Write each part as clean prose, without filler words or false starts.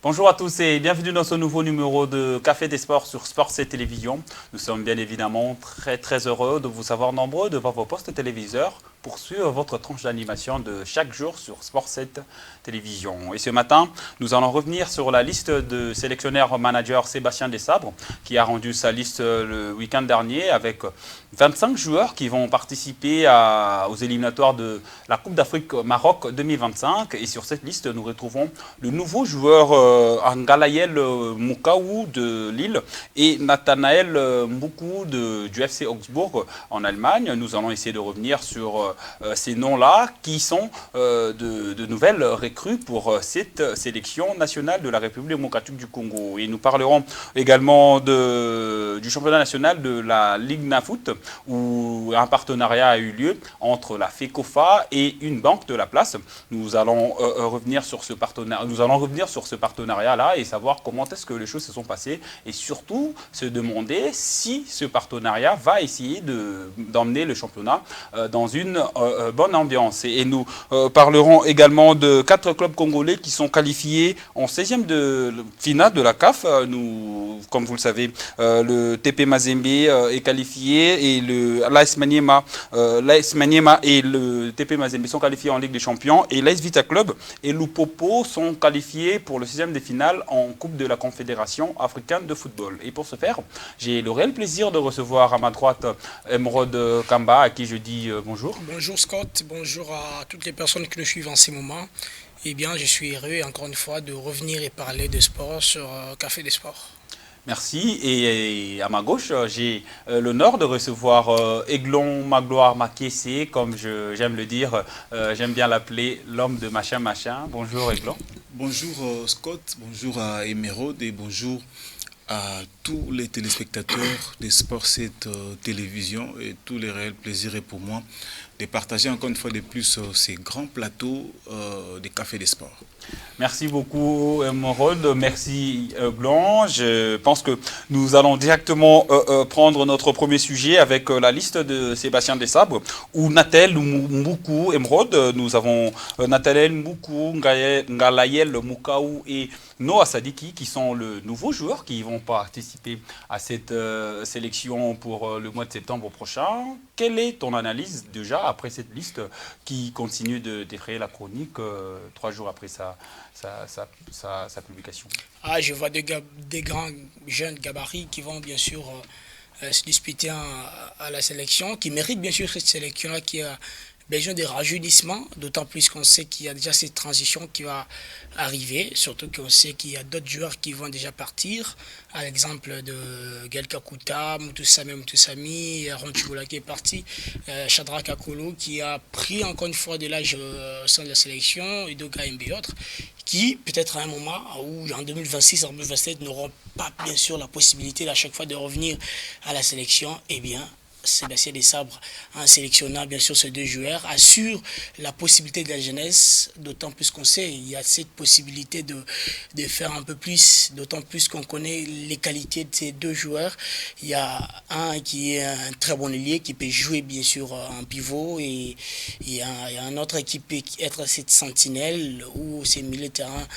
Bonjour à tous et bienvenue dans ce nouveau numéro de Café des Sports sur Sports et Télévision. Nous sommes bien évidemment très heureux de vous savoir nombreux devant vos postes téléviseurs pour suivre votre tranche d'animation de chaque jour sur Sport 7 Télévision. Et ce matin, nous allons revenir sur la liste de sélectionneur manager Sébastien Desabre qui a rendu sa liste le week-end dernier avec 25 joueurs qui vont participer aux éliminatoires de la Coupe d'Afrique Maroc 2025. Et sur cette liste, nous retrouvons le nouveau joueur Ngalayel Moukaou de Lille et Nathanaël Mboukou du FC Augsbourg en Allemagne. Nous allons essayer de revenir sur ces noms-là qui sont de nouvelles recrues pour cette sélection nationale de la République démocratique du Congo. Et nous parlerons également du championnat national de la Ligue Nafoot où un partenariat a eu lieu entre la FECOFA et une banque de la place. Nous allons revenir sur ce partenariat-là et savoir comment est-ce que les choses se sont passées et surtout se demander si ce partenariat va essayer d'emmener le championnat dans une bonne ambiance. Et nous parlerons également de 4 clubs congolais qui sont qualifiés en 16e de finale de la CAF. Comme vous le savez, le TP Mazembe est qualifié et l'AS Maniema et le TP Mazembe sont qualifiés en Ligue des Champions et l'AS Vita Club et l'Upopo sont qualifiés pour le 6e de finale en Coupe de la Confédération africaine de football. Et pour ce faire, j'ai le réel plaisir de recevoir à ma droite Emeraude Kamba, à qui je dis bonjour. Bonjour Scott, bonjour à toutes les personnes qui nous suivent en ces moments. Eh bien, je suis heureux encore une fois de revenir et parler de sport sur Café des Sports. Merci. Et à ma gauche, j'ai l'honneur de recevoir Aiglon Magloire Makessé, comme j'aime le dire. J'aime bien l'appeler l'homme de machin machin. Bonjour Aiglon. Bonjour Scott, bonjour à Emeraude et bonjour à tous les téléspectateurs de Sport 7 Télévision. Et tous les réels plaisirs est pour moi de partager encore une fois de plus ces grands plateaux des Cafés des Sports. Merci beaucoup, Morod. Merci, Blanc. Je pense que nous allons directement prendre notre premier sujet avec la liste de Sébastien Desabre, où Nathel Mboukou, Emeraude, nous avons Nathanaël Mboukou, Ngalayel Moukaou et Noah Sadiki, qui sont le nouveau joueur qui vont participer à cette sélection pour le mois de septembre prochain. Quelle est ton analyse déjà après cette liste qui continue de défrayer la chronique 3 jours après sa publication? Je vois des grands jeunes gabarits qui vont bien sûr se disputer à la sélection, qui méritent bien sûr cette sélection-là qui a besoin de rajeunissement, d'autant plus qu'on sait qu'il y a déjà cette transition qui va arriver, surtout qu'on sait qu'il y a d'autres joueurs qui vont déjà partir, à l'exemple de Gaël Kakuta, Moutoussami, Aaron Chiboula qui est parti, Shadrach Akolo qui a pris encore une fois de l'âge au sein de la sélection, et Doga Mb et autres, qui peut-être à un moment où en 2026, en 2027 n'auront pas bien sûr la possibilité à chaque fois de revenir à la sélection, eh bien Sébastien Desabre, en sélectionnant bien sûr ces deux joueurs, assure la possibilité de la jeunesse, d'autant plus qu'on sait il y a cette possibilité de faire un peu plus, d'autant plus qu'on connaît les qualités de ces deux joueurs. Il y a un qui est un très bon ailier, qui peut jouer bien sûr en pivot, et il y a un autre qui peut être cette sentinelle, ou c'est milieu de terrain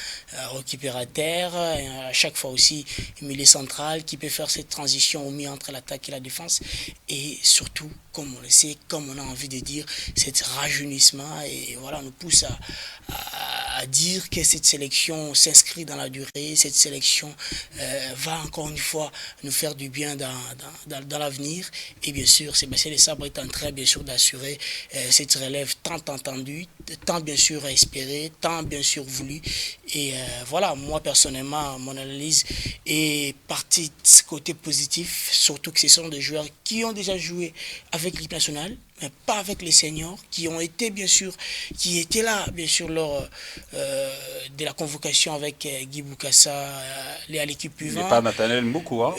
récupérateur, et à chaque fois aussi milieu central, qui peut faire cette transition au milieu entre l'attaque et la défense. Et surtout, comme on le sait, comme on a envie de dire, cet rajeunissement et voilà, nous pousse à dire que cette sélection s'inscrit dans la durée, cette sélection va encore une fois nous faire du bien dans l'avenir. Et bien sûr, Sébastien Desabre est en train bien sûr d'assurer cette relève tant entendue, tant bien sûr espérée, tant bien sûr voulue. Et voilà, moi personnellement, mon analyse est partie de ce côté positif, surtout que ce sont des joueurs qui ont déjà joué avec l'équipe nationale, mais pas avec les seniors, qui ont été bien sûr, qui étaient là bien sûr lors de la convocation avec Guy Boukassa à l'équipe Il U20. n'est pas Nathanaël Mboukou, hein?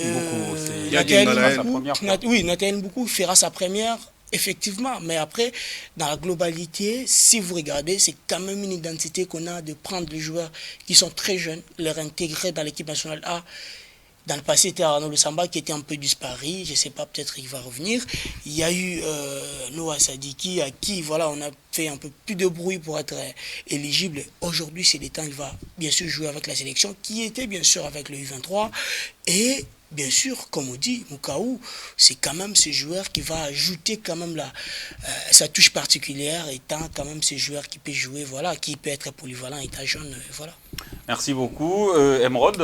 Nathanaël Mboukou fera sa première. Effectivement, mais après, dans la globalité, si vous regardez, c'est quand même une identité qu'on a de prendre les joueurs qui sont très jeunes, les réintégrer dans l'équipe nationale A, Dans le passé, c'était Arnaud Lusamba qui était un peu disparu. Je ne sais pas, peut-être il va revenir. Il y a eu Noah Sadiki à qui voilà, on a fait un peu plus de bruit pour être éligible. Aujourd'hui, c'est l'état, il va bien sûr jouer avec la sélection qui était bien sûr avec le U23. Et bien sûr, comme on dit, Mukaou, c'est quand même ce joueur qui va ajouter quand même sa touche particulière, étant quand même ce joueur qui peut jouer, voilà, qui peut être polyvalent, étant jeune, voilà. Merci beaucoup, Emeraude.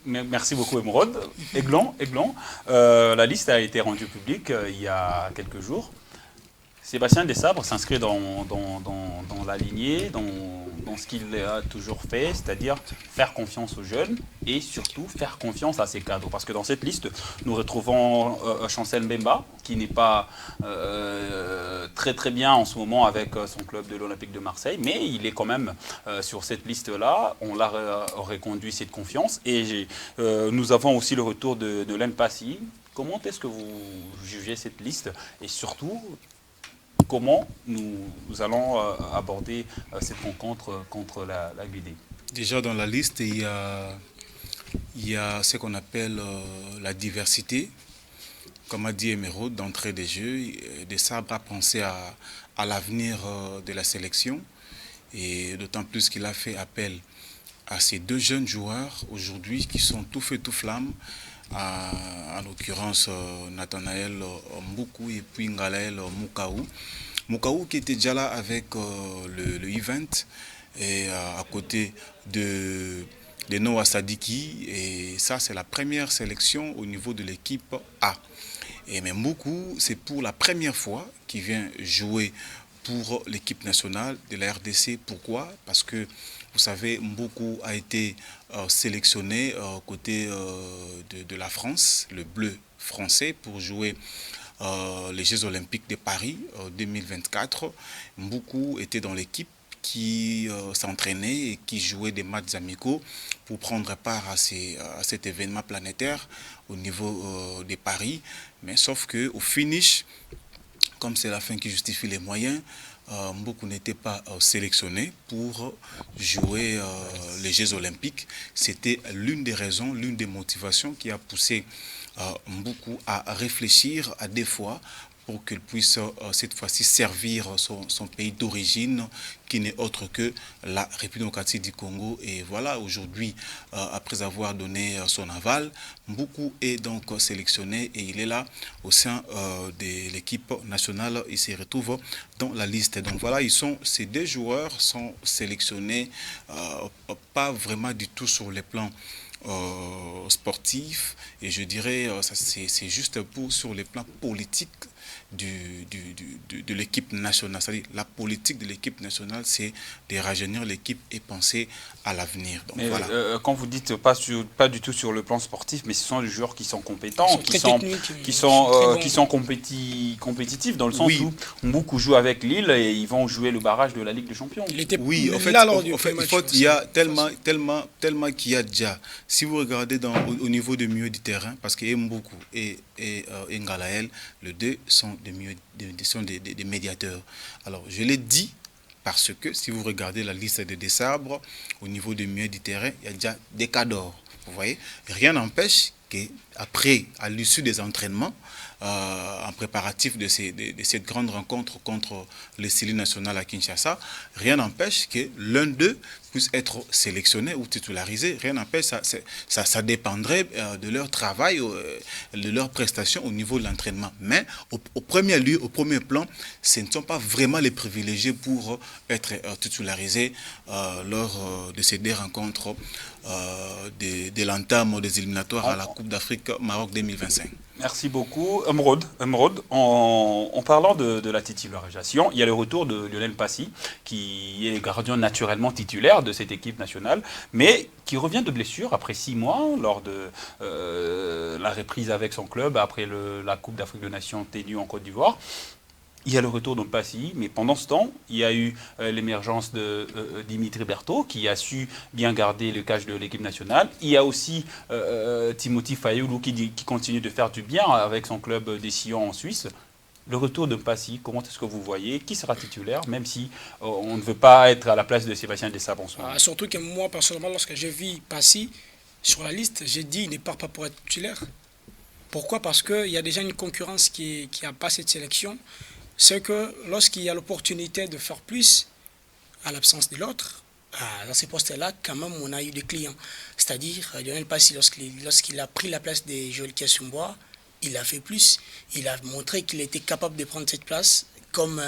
Merci beaucoup, Emeraude. Aiglon. La liste a été rendue publique il y a quelques jours. Sébastien Desabre s'inscrit dans la lignée, dans ce qu'il a toujours fait, c'est-à-dire faire confiance aux jeunes et surtout faire confiance à ses cadres. Parce que dans cette liste, nous retrouvons Chancel Mbemba, qui n'est pas très bien en ce moment avec son club de l'Olympique de Marseille, mais il est quand même sur cette liste-là. On l'a reconduit cette confiance. Et nous avons aussi le retour de Len Passy. Comment est-ce que vous jugez cette liste? Et surtout, comment nous allons aborder cette rencontre contre la Guinée? Déjà dans la liste, il y a ce qu'on appelle la diversité. Comme a dit Emeraude, d'entrée des jeux, Desabre a pensé à l'avenir de la sélection. Et d'autant plus qu'il a fait appel à ces deux jeunes joueurs aujourd'hui qui sont tout feu tout flamme. En l'occurrence Nathanaël Mboukou et puis Ngalaël Mukaou. Mukaou qui était déjà là avec le U20 et à côté de Noah Sadiki, et ça c'est la première sélection au niveau de l'équipe A. Et même Mboukou, c'est pour la première fois qu'il vient jouer pour l'équipe nationale de la RDC. Pourquoi? Parce que vous savez, Mboukou a été sélectionné côté de la France, le bleu français, pour jouer les Jeux Olympiques de Paris 2024. Mboukou était dans l'équipe qui s'entraînait et qui jouait des matchs amicaux pour prendre part à cet événement planétaire au niveau de Paris. Mais sauf qu'au finish, comme c'est la fin qui justifie les moyens, Mboukou n'était pas sélectionné pour jouer les Jeux Olympiques. C'était l'une des raisons, l'une des motivations qui a poussé Mboukou à réfléchir à des fois pour qu'il puisse cette fois-ci servir son pays d'origine, qui n'est autre que la République démocratique du Congo. Et voilà, aujourd'hui, après avoir donné son aval, Mboukou est donc sélectionné et il est là au sein de l'équipe nationale. Il se retrouve dans la liste. Donc voilà, ces deux joueurs sont sélectionnés pas vraiment du tout sur les plans sportifs, et je dirais c'est juste sur les plans politiques de l'équipe nationale. C'est-à-dire la politique de l'équipe nationale, c'est de rajeunir l'équipe et penser à l'avenir. Donc voilà. Quand vous dites pas du tout sur le plan sportif, mais ce sont des joueurs qui sont compétents, qui sont compétitifs, dans le sens où beaucoup jouent avec Lille et ils vont jouer le barrage de la Ligue des Champions. Oui, en fait, il y a tellement qu'il y a déjà. Si vous regardez au niveau du milieu du terrain, parce que Mboukou et Ngalaël, les deux sont des médiateurs. Alors, je l'ai dit parce que si vous regardez la liste des Desabre, au niveau du milieu du terrain, il y a déjà des cadors. Vous voyez, rien n'empêche qu'après, à l'issue des entraînements, en préparatif de cette grande rencontre contre le Sili national à Kinshasa, rien n'empêche que l'un d'eux puisse être sélectionné ou titularisé. Rien n'empêche, ça dépendrait de leur travail, de leurs prestations au niveau de l'entraînement. Mais au premier lieu, au premier plan, ce ne sont pas vraiment les privilégiés pour être titularisés lors de ces deux rencontres de l'entame des éliminatoires à la Coupe d'Afrique Maroc 2025. Merci beaucoup. Emeraude, en parlant de la titularisation, il y a le retour de Lionel Passy, qui est gardien naturellement titulaire de cette équipe nationale, mais qui revient de blessure après 6 mois, lors de la reprise avec son club, après la Coupe d'Afrique des Nations tenue en Côte d'Ivoire. Il y a le retour de Passy, mais pendant ce temps, il y a eu l'émergence de Dimitri Berthaud, qui a su bien garder le cache de l'équipe nationale. Il y a aussi Timothy Fayoulou qui continue de faire du bien avec son club des Sillons en Suisse. Le retour de Passy, comment est-ce que vous voyez? Qui sera titulaire, même si on ne veut pas être à la place de Sébastien Desabre en ce moment? Surtout que moi, personnellement, lorsque j'ai vu Passy, Sur la liste, j'ai dit il ne part pas pour être titulaire. Pourquoi? Parce qu'il y a déjà une concurrence qui a pas cette sélection. C'est que lorsqu'il y a l'opportunité de faire plus, à l'absence de l'autre, dans ces postes-là, quand même, on a eu des clients. C'est-à-dire, Lionel Passy, lorsqu'il a pris la place de Joël Kiasumboa, il a fait plus. Il a montré qu'il était capable de prendre cette place, comme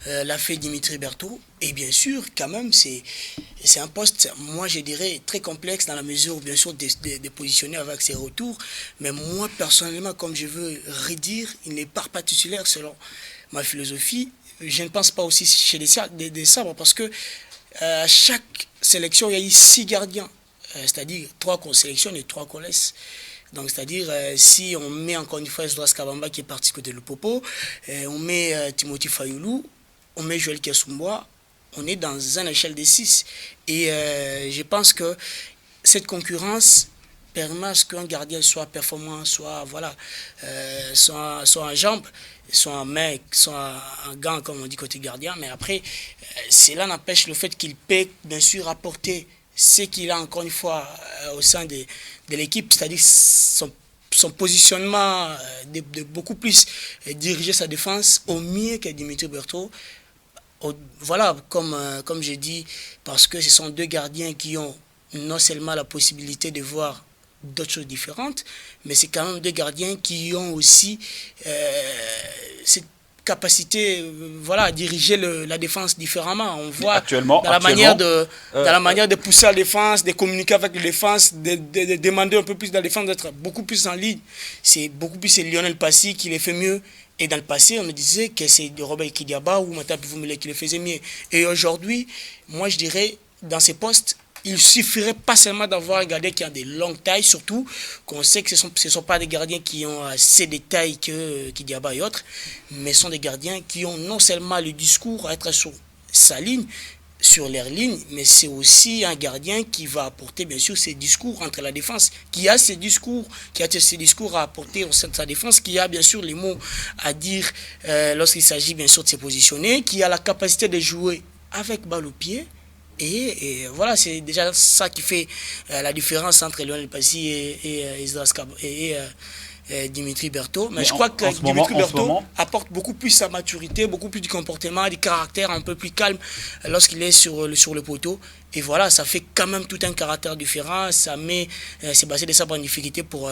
l'a fait Dimitri Berthaud. Et bien sûr, quand même, c'est un poste, moi je dirais, très complexe dans la mesure, bien sûr, de positionner avec ses retours. Mais moi, personnellement, comme je veux redire, il n'est pas titulaire selon ma philosophie. Je ne pense pas aussi chez des sabres parce que à chaque sélection, il y a eu 6 gardiens. C'est-à-dire 3 qu'on sélectionne et 3 qu'on laisse. Donc, c'est-à-dire, si on met encore une fois Esdras Kabamba qui est parti côté de Lupopo, on met Timothy Fayoulou, on met Joël Kiasumboa, on est dans une échelle de 6. Et je pense que cette concurrence permet à ce qu'un gardien soit performant, soit, voilà, soit en jambes, soit en main, soit en gants, comme on dit côté gardien. Mais après, cela n'empêche le fait qu'il peut, bien sûr, apporter ce qu'il a encore une fois au sein de l'équipe, c'est-à-dire son positionnement de beaucoup plus diriger sa défense au mieux que Dimitri Berthaud. Voilà, comme j'ai dit, parce que ce sont 2 gardiens qui ont non seulement la possibilité de voir d'autres choses différentes, mais c'est quand même 2 gardiens qui ont aussi cette capacité voilà, à diriger la défense différemment. On voit dans la manière de pousser la défense, de communiquer avec la défense, de demander un peu plus de la défense, d'être beaucoup plus en ligne. C'est beaucoup plus Lionel Passy qui les fait mieux. Et dans le passé, on me disait que c'est de Robert Kidiaba ou Mata Pivoumile qui le faisait mieux. Et aujourd'hui, moi je dirais, dans ces postes, il suffirait pas seulement d'avoir un gardien qui a des longues tailles, surtout qu'on sait que ce ne sont pas des gardiens qui ont assez de tailles que Kidiaba et autres, mais sont des gardiens qui ont non seulement le discours à être sur sa ligne, sur leur ligne, mais c'est aussi un gardien qui va apporter bien sûr ses discours entre la défense, qui a ses discours à apporter au sein de sa défense, qui a bien sûr les mots à dire lorsqu'il s'agit bien sûr de se positionner, qui a la capacité de jouer avec balle au pied. Et voilà, c'est déjà ça qui fait la différence entre Lionel Passy et Dimitri Berthaud. Mais je crois que Dimitri Berthaud apporte beaucoup plus sa maturité, beaucoup plus du comportement, du caractère un peu plus calme lorsqu'il est sur le poteau. Et voilà, ça fait quand même tout un caractère différent. Ça met Sébastien de Sabre en difficulté pour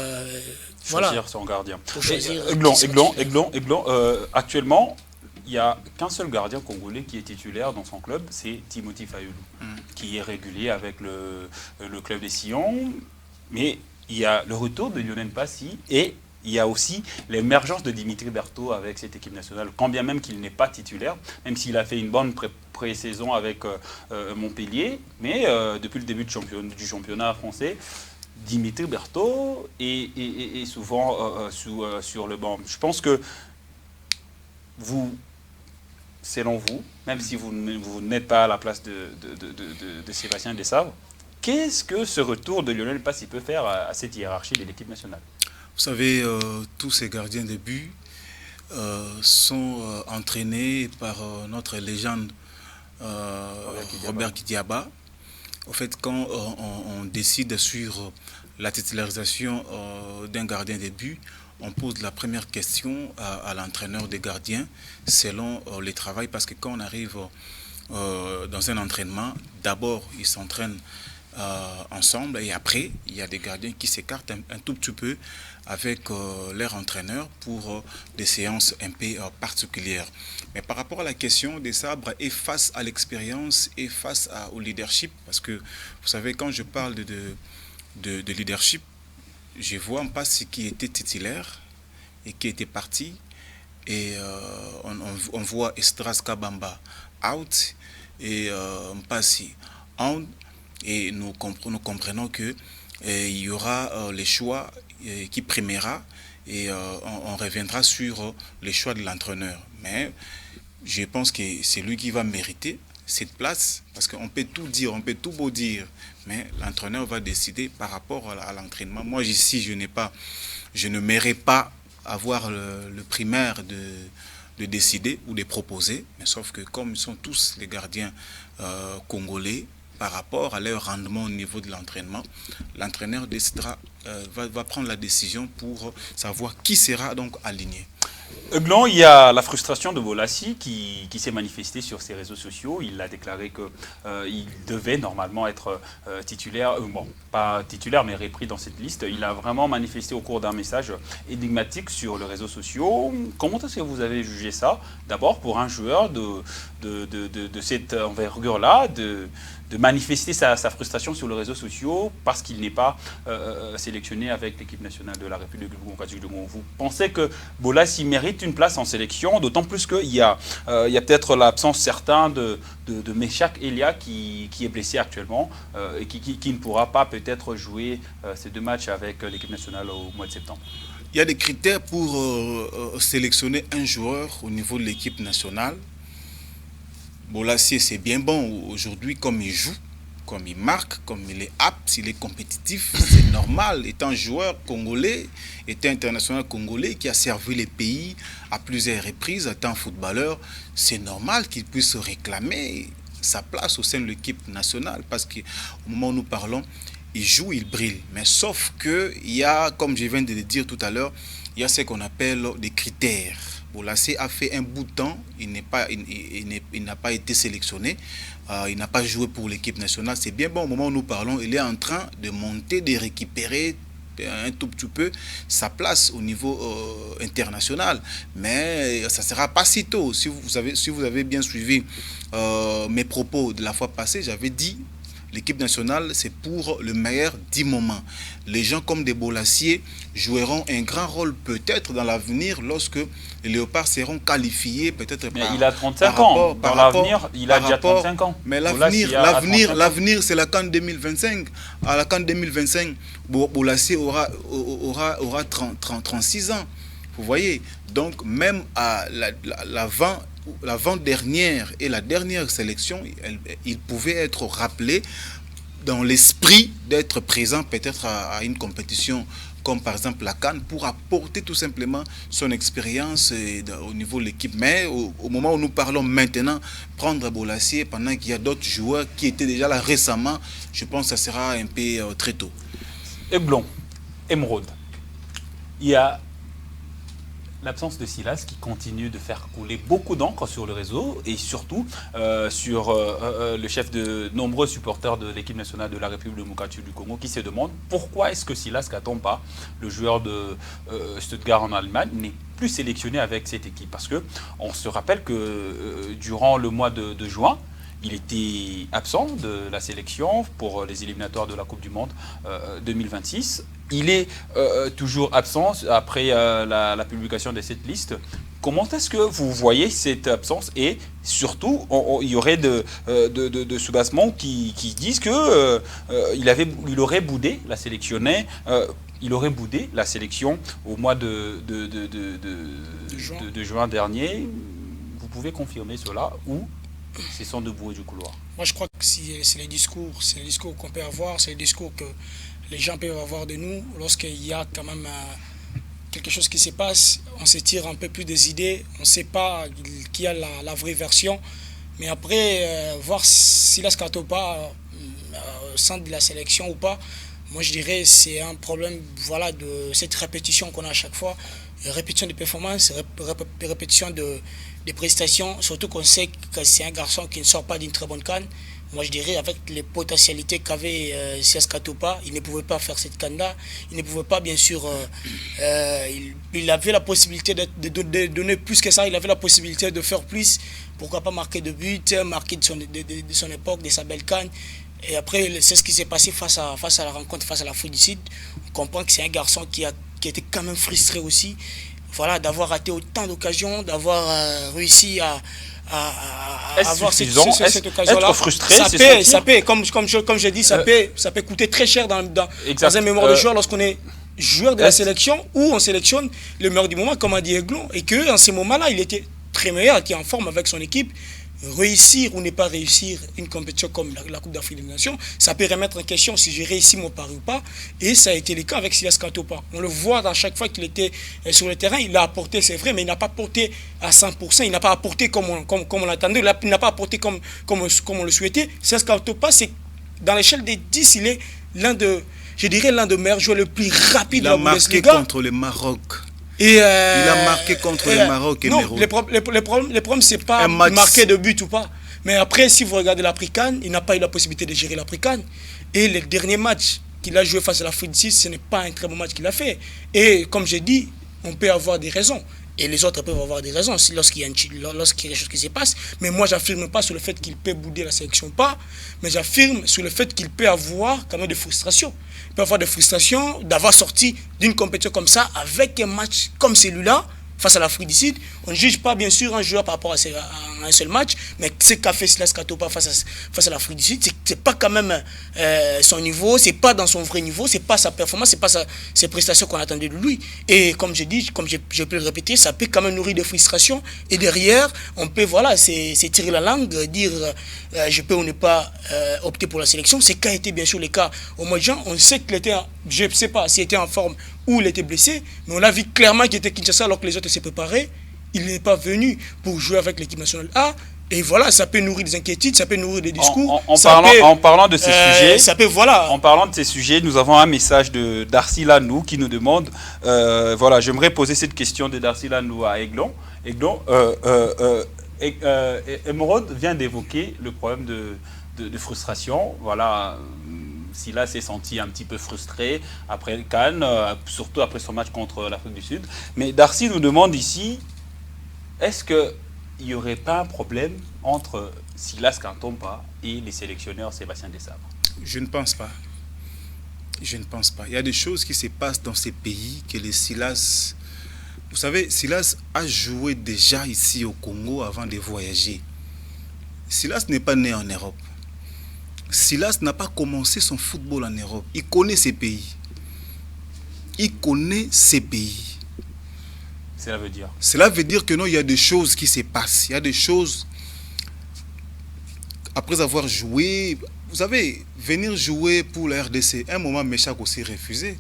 choisir son gardien. Pour choisir Aiglon, actuellement, il n'y a qu'un seul gardien congolais qui est titulaire dans son club, c'est Timothy Fayoulou, qui est régulier avec le club des Sillons. Mais il y a le retour de Lionel Passy et il y a aussi l'émergence de Dimitri Berthaud avec cette équipe nationale, quand bien même qu'il n'est pas titulaire, même s'il a fait une bonne pré-saison avec Montpellier. Mais depuis le début du championnat français, Dimitri Berthaud est souvent sur le banc. Je pense que selon vous, même si vous n'êtes pas à la place de Sébastien Desabre, qu'est-ce que ce retour de Lionel Passy peut faire à cette hiérarchie de l'équipe nationale? Vous savez, tous ces gardiens de but sont entraînés par notre légende Robert Kidiaba. En fait, quand on décide sur la titularisation d'un gardien de but, on pose la première question à l'entraîneur des gardiens selon le travail, parce que quand on arrive dans un entraînement, d'abord ils s'entraînent ensemble et après il y a des gardiens qui s'écartent un tout petit peu avec leur entraîneur pour des séances un peu particulières. Mais par rapport à la question des sabres et face à l'expérience et face au leadership, parce que vous savez, quand je parle de leadership, je vois un Passy qui était titulaire et qui était parti, et on voit Esdras Kabamba out et Passy out, et nous comprenons que il y aura les choix qui primera, et on reviendra sur les choix de l'entraîneur. Mais je pense que c'est lui qui va mériter cette place, parce qu'on peut tout dire, on peut tout beau dire, mais l'entraîneur va décider par rapport à l'entraînement. Moi ici, je ne mérite pas avoir le primaire de décider ou de proposer, mais sauf que comme ils sont tous les gardiens congolais, par rapport à leur rendement au niveau de l'entraînement, l'entraîneur décidera, va prendre la décision pour savoir qui sera donc aligné. Eglon, il y a la frustration de Bolassi qui s'est manifestée sur ses réseaux sociaux. Il a déclaré qu'il devait normalement être titulaire, bon, pas titulaire, mais repris dans cette liste. Il a vraiment manifesté au cours d'un message énigmatique sur les réseaux sociaux. Comment est-ce que vous avez jugé ça? D'abord, pour un joueur de cette envergure-là, de manifester sa frustration sur les réseaux sociaux parce qu'il n'est pas sélectionné avec l'équipe nationale de la République démocratique du Congo. Vous pensez que Bolassi mérite une place en sélection, d'autant plus qu'il y a peut-être l'absence certaine de Meshak Elia qui est blessé actuellement et qui ne pourra pas peut-être jouer ces 2 matchs avec l'équipe nationale au mois de septembre. Il y a des critères pour sélectionner un joueur au niveau de l'équipe nationale. Bolassi, c'est bien bon aujourd'hui, comme il joue, comme il marque, comme il est apte, s'il est compétitif, c'est normal. Étant joueur congolais, étant international congolais qui a servi les pays à plusieurs reprises, étant footballeur, c'est normal qu'il puisse réclamer sa place au sein de l'équipe nationale. Parce qu'au moment où nous parlons, il joue, il brille. Mais sauf qu'il y a, comme je viens de le dire tout à l'heure, il y a ce qu'on appelle des critères. Bolassi a fait un bout de temps, il n'a pas été sélectionné, il n'a pas joué pour l'équipe nationale. C'est bien bon, au moment où nous parlons, il est en train de monter, de récupérer un tout petit peu sa place au niveau international. Mais ça ne sera pas si tôt. Si vous avez bien suivi mes propos de la fois passée, j'avais dit l'équipe nationale, c'est pour le meilleur du moment. Les gens comme des Bolassi joueront un grand rôle peut-être dans l'avenir lorsque les Léopards seront qualifiés peut-être par... Mais il a 35 ans. Dans l'avenir, il a déjà 35 ans. Mais l'avenir, c'est la CAN 2025. À la CAN 2025, Bolassi aura 36 ans. Vous voyez, donc même à l'avant-dernière et la dernière sélection, il pouvait être rappelé dans l'esprit d'être présent peut-être à une compétition comme par exemple la CAN pour apporter tout simplement son expérience au niveau de l'équipe. Mais au moment où nous parlons maintenant, prendre Bolassi pendant qu'il y a d'autres joueurs qui étaient déjà là récemment, je pense que ça sera un peu très tôt. Eglon, Emeraude, il y a l'absence de Silas qui continue de faire couler beaucoup d'encre sur le réseau et surtout sur le chef de nombreux supporters de l'équipe nationale de la République démocratique du Congo qui se demandent pourquoi est-ce que Silas Katomba, le joueur de Stuttgart en Allemagne, n'est plus sélectionné avec cette équipe. Parce qu'on se rappelle que durant le mois de juin, il était absent de la sélection pour les éliminatoires de la Coupe du Monde 2026. Il est toujours absent après la publication de cette liste. Comment est-ce que vous voyez cette absence? Et surtout, il y aurait de soubassements qui disent qu'il aurait boudé la sélection. Il aurait boudé la sélection au mois de juin dernier. Vous pouvez confirmer cela ou ce sont de bruits du couloir? Moi, je crois que c'est les discours qu'on peut avoir, c'est les discours que les gens peuvent avoir de nous lorsqu'il y a quand même quelque chose qui se passe. On se tire un peu plus des idées, on ne sait pas qui a la vraie version. Mais après, voir Silas Katomba au centre de la sélection ou pas, moi je dirais c'est un problème voilà, de cette répétition qu'on a à chaque fois. Répétition de performance, répétition de prestations, surtout qu'on sait que c'est un garçon qui ne sort pas d'une très bonne canne. Moi je dirais avec les potentialités qu'avait Silas Katomba, il ne pouvait pas faire cette canne-là, il ne pouvait pas bien sûr, il avait la possibilité de donner plus que ça, il avait la possibilité de faire plus, pourquoi pas marquer de buts, marquer de son époque, de sa belle canne. Et après c'est ce qui s'est passé face à la rencontre, face à l'Afrique du Sud. On comprend que c'est un garçon qui était quand même frustré aussi, voilà, d'avoir raté autant d'occasions, d'avoir réussi à avoir cette occasion-là. Être frustré, ça paie, comme je dis, ça peut coûter très cher dans un mémoire de joueur lorsqu'on est joueur de la sélection où on sélectionne le meilleur du moment, comme a dit Eglon, et que en ces moments-là, il était très meilleur, qui est en forme avec son équipe. Réussir ou ne pas réussir une compétition comme la Coupe d'Afrique des Nations, ça peut remettre en question si j'ai réussi mon pari ou pas. Et ça a été le cas avec Silas Katomba. On le voit à chaque fois qu'il était sur le terrain, il a apporté, c'est vrai, mais il n'a pas apporté à 100%, il n'a pas apporté comme on l'attendait, il n'a pas apporté comme on le souhaitait. Silas Katomba, c'est dans l'échelle des 10, il est je dirais l'un des meilleurs joueurs le plus rapide de la Bundesliga. Il a marqué contre le Maroc. Il a marqué contre le Maroc. Non, le problème c'est pas marquer de but ou pas. Mais après, si vous regardez l'Africaine, il n'a pas eu la possibilité de gérer l'Africaine. Et le dernier match qu'il a joué face à l'Afrique du Sud, ce n'est pas un très bon match qu'il a fait. Et comme j'ai dit, on peut avoir des raisons. Et les autres peuvent avoir des raisons lorsqu'il y a quelque chose qui se passe. Mais moi, j'affirme pas sur le fait qu'il peut bouder la sélection pas, mais j'affirme sur le fait qu'il peut avoir quand même des frustrations. Il peut avoir des frustrations d'avoir sorti d'une compétition comme ça, avec un match comme celui-là, face à l'Afrique du Sud. On ne juge pas bien sûr un joueur par rapport à un seul match, mais ce qu'a fait Silas Katopa face à l'Afrique du Sud, c'est pas quand même son niveau, c'est pas dans son vrai niveau, c'est pas sa performance, c'est pas ses prestations qu'on attendait de lui. Et comme j'ai dit, comme je peux le répéter, ça peut quand même nourrir des frustrations. Et derrière, on peut c'est tirer la langue, dire je peux ou ne pas opter pour la sélection. C'est qu'a été bien sûr le cas au mois de juin. On sait qu'il était, je ne sais pas s'il était en forme ou il était blessé, mais on a vu clairement qu'il était Kinshasa alors que les autres s'est préparé. Il n'est pas venu pour jouer avec l'équipe nationale A. Et voilà, ça peut nourrir des inquiétudes, ça peut nourrir des discours. En parlant de ces sujets, En parlant de ces sujets, nous avons un message de Darcy Lanou qui nous demande, voilà, j'aimerais poser cette question de Darcy Lanou à Aiglon. Aiglon, Emeraude vient d'évoquer le problème de frustration. Voilà, Silas s'est senti un petit peu frustré après le Cannes, surtout après son match contre l'Afrique du Sud. Mais Darcy nous demande ici, est-ce qu'il n'y aurait pas un problème entre Silas Kantompa et les sélectionneurs Sébastien Desabre? Je ne pense pas. Je ne pense pas. Il y a des choses qui se passent dans ces pays que les Silas... Vous savez, Silas a joué déjà ici au Congo avant de voyager. Silas n'est pas né en Europe. Silas n'a pas commencé son football en Europe. Il connaît ces pays. Il connaît ces pays. Cela veut dire? Cela veut dire que non, il y a des choses qui se passent. Il y a des choses... Après avoir joué... Vous savez, venir jouer pour la RDC, un moment, Meshak aussi refusé.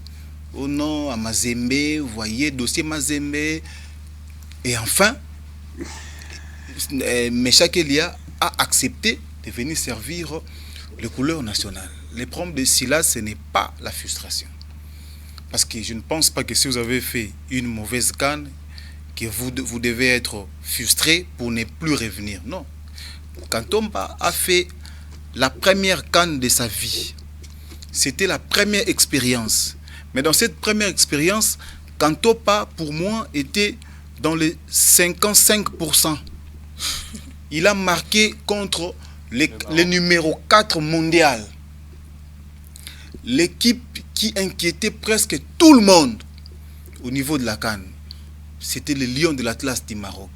Oh non, à Mazembe, vous voyez, dossier Mazembe. Et enfin, Meshak Elia a accepté de venir servir les couleurs nationales. Le problème de Silas, ce n'est pas la frustration. Parce que je ne pense pas que si vous avez fait une mauvaise canne, que vous devez être frustré pour ne plus revenir. Non. Kantompa a fait la première canne de sa vie. C'était la première expérience. Mais dans cette première expérience, Kantompa, pour moi, était dans les 55%. Il a marqué contre le numéro 4 mondial. L'équipe qui inquiétait presque tout le monde au niveau de la CAN. C'était les Lions de l'Atlas du Maroc.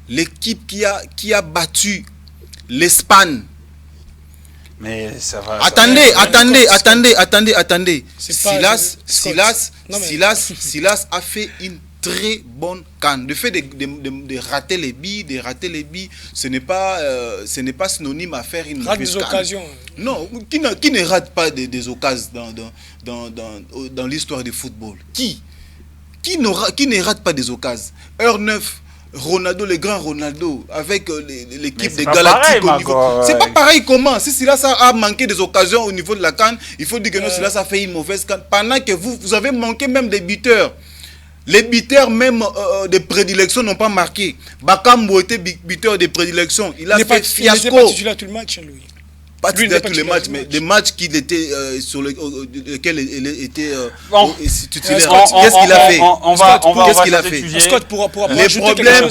L'équipe qui a battu l'Espagne. Mais ça va... Attendez. Silas a fait une très bonne canne. Le fait de rater les billes, ce n'est pas synonyme à faire une mauvaise canne. Occasions. Non, qui ne rate pas des occasions dans l'histoire du football? Qui ne rate pas des occasions? Heure 9, Ronaldo, le grand Ronaldo, avec l'équipe de Galactique au niveau. C'est pas pareil comment? Si Silas a manqué des occasions au niveau de la canne, il faut dire que non, Silas a fait une mauvaise canne. Pendant que vous avez manqué même des buteurs. Les buteurs même de prédilection n'ont pas marqué. Bakambo était buteur de prédilection. Il a fait fiasco. Il n'était pas titulaire tout le match, lui. Pas titulaire tous les matchs, mais des matchs qu'il était sur lesquels il était titulaire. Qu'est-ce qu'il a fait? Qu'est-ce qu'il a fait? Scott pourra les problèmes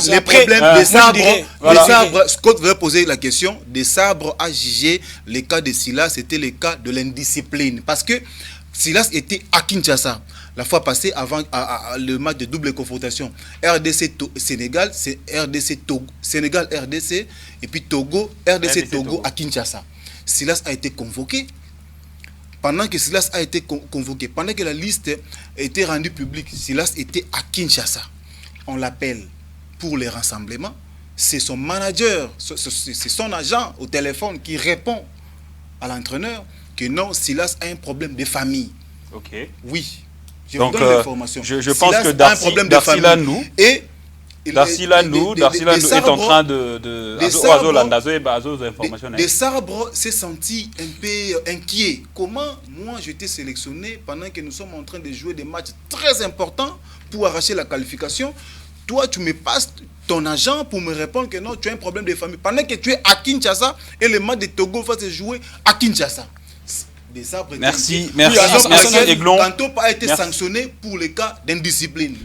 des sabres. Scott veut poser la question. Des sabres à juger. Le cas de Silas, c'était le cas de l'indiscipline. Parce que Silas était à Kinshasa la fois passée avant le match de double confrontation. RDC-Sénégal, c'est Sénégal-RDC, et puis RDC-Togo à Kinshasa. Silas a été convoqué. Pendant que Silas a été convoqué, pendant que la liste était rendue publique, Silas était à Kinshasa. On l'appelle pour les rassemblements. C'est son manager, c'est son agent au téléphone qui répond à l'entraîneur que non, Silas a un problème de famille. Ok. Oui. Donc, je pense que Darcy Lanou... Et Darcy Landou est en train de des arbres s'est senti un peu inquiet. Comment moi j'étais sélectionné pendant que nous sommes en train de jouer des matchs très importants pour arracher la qualification. Toi, tu me passes ton agent pour me répondre que non, tu as un problème de famille. Pendant que tu es à Kinshasa et le match de Togo va se jouer à Kinshasa. Des arbres. Merci, Aiglon. Kanto a été sanctionné pour le cas d'indiscipline.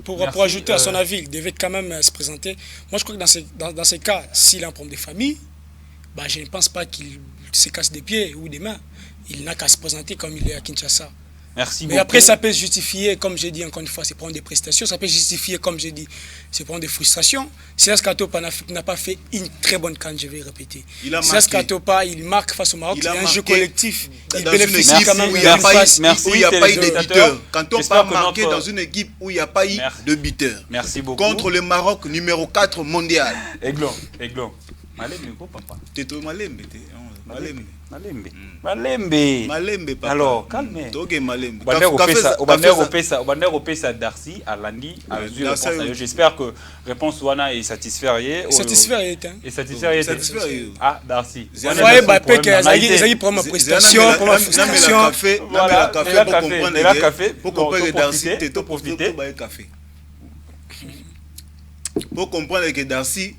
Pour ajouter à son avis, il devait quand même se présenter. Moi, je crois que dans ces cas, s'il a un problème de famille, bah, je ne pense pas qu'il se casse des pieds ou des mains. Il n'a qu'à se présenter comme il est à Kinshasa. Merci Mais beaucoup. après, ça peut justifier, comme j'ai dit encore une fois, c'est prendre des prestations. Ça peut justifier, comme j'ai dit, c'est prendre des frustrations. Silas Katopa n'a pas fait une très bonne canne, je vais répéter. Silas Katopa, il marque face au Maroc. Il a un jeu collectif. Il bénéficie quand même où il n'y a pas eu de buteur. Katopa a marqué dans une équipe où il n'y a pas eu de buteur. Merci beaucoup. Contre le Maroc, numéro 4 mondial. Aiglon. Malembe, papa. T'es Malembe. Malembe, papa. Alors, calme. Toge Malembe. Opesa Darcy, Alandi, j'espère que réponse Wana est satisfait. Satisfait. Ah, Darcy. Vous voyez, Bappé, pour ma prestation, pour ma frustration. Pour comprendre que Darcy, t'es profité. Pour comprendre que Darcy,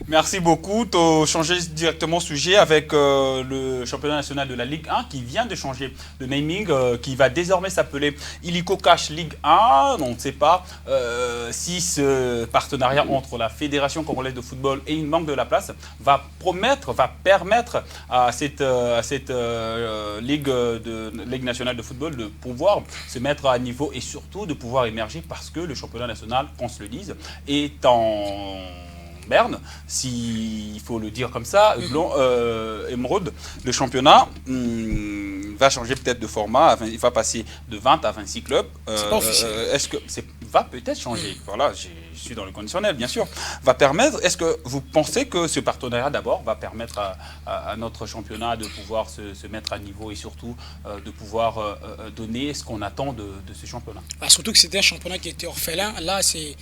merci beaucoup. Tu changer directement de sujet avec le championnat national de la Ligue 1 qui vient de changer de naming, qui va désormais s'appeler Illico Cash Ligue 1. On ne sait pas si ce partenariat entre la Fédération congolaise de football et une banque de la place va permettre à cette Ligue nationale de football de pouvoir se mettre à niveau et surtout de pouvoir émerger parce que le championnat national, qu'on se le dise, est en berne, s'il faut le dire comme ça, Émeraude, le championnat va changer peut-être de format, il va passer de 20 à 26 clubs. Est-ce que va peut-être changer? Voilà, je suis dans le conditionnel, bien sûr. Va permettre. Est-ce que vous pensez que ce partenariat d'abord va permettre à notre championnat de pouvoir se mettre à niveau et surtout de pouvoir donner ce qu'on attend de ce championnat? Surtout que c'était un championnat qui était orphelin. Là, c'est